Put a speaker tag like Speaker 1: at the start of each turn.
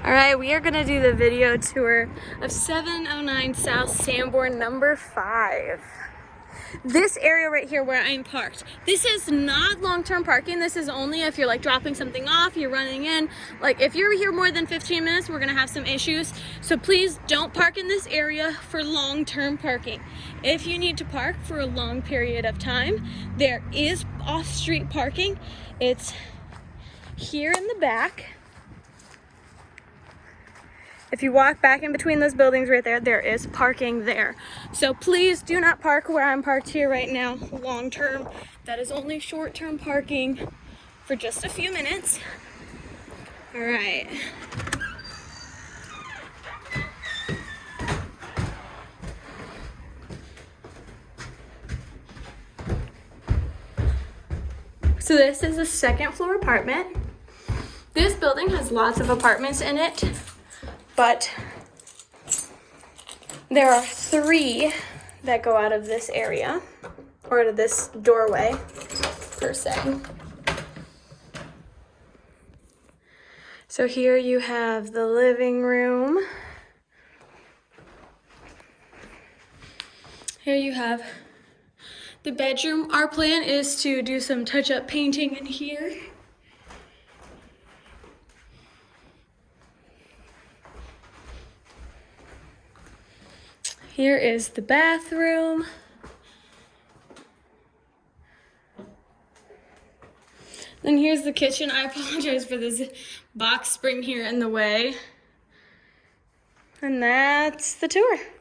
Speaker 1: All right, we are gonna do the video tour of 709 South Sanborn number 5. This area right here where I'm parked, this is not long-term parking. This is only if you're like dropping something off, you're running in. Like if you're here more than 15 minutes, we're gonna have some issues. So please don't park in this area for long-term parking. If you need to park for a long period of time, there is off-street parking. It's here in the back. If you walk back in between those buildings right there, there is parking there. So please do not park where I'm parked here right now, long term. That is only short term parking for just a few minutes. All right. So this is a second floor apartment. This building has lots of apartments in it, but there are 3 that go out of this area, or out of this doorway, per se. So here you have the living room. Here you have the bedroom. Our plan is to do some touch-up painting in here. Here is the bathroom. Then here's the kitchen. I apologize for this box spring here in the way. And that's the tour.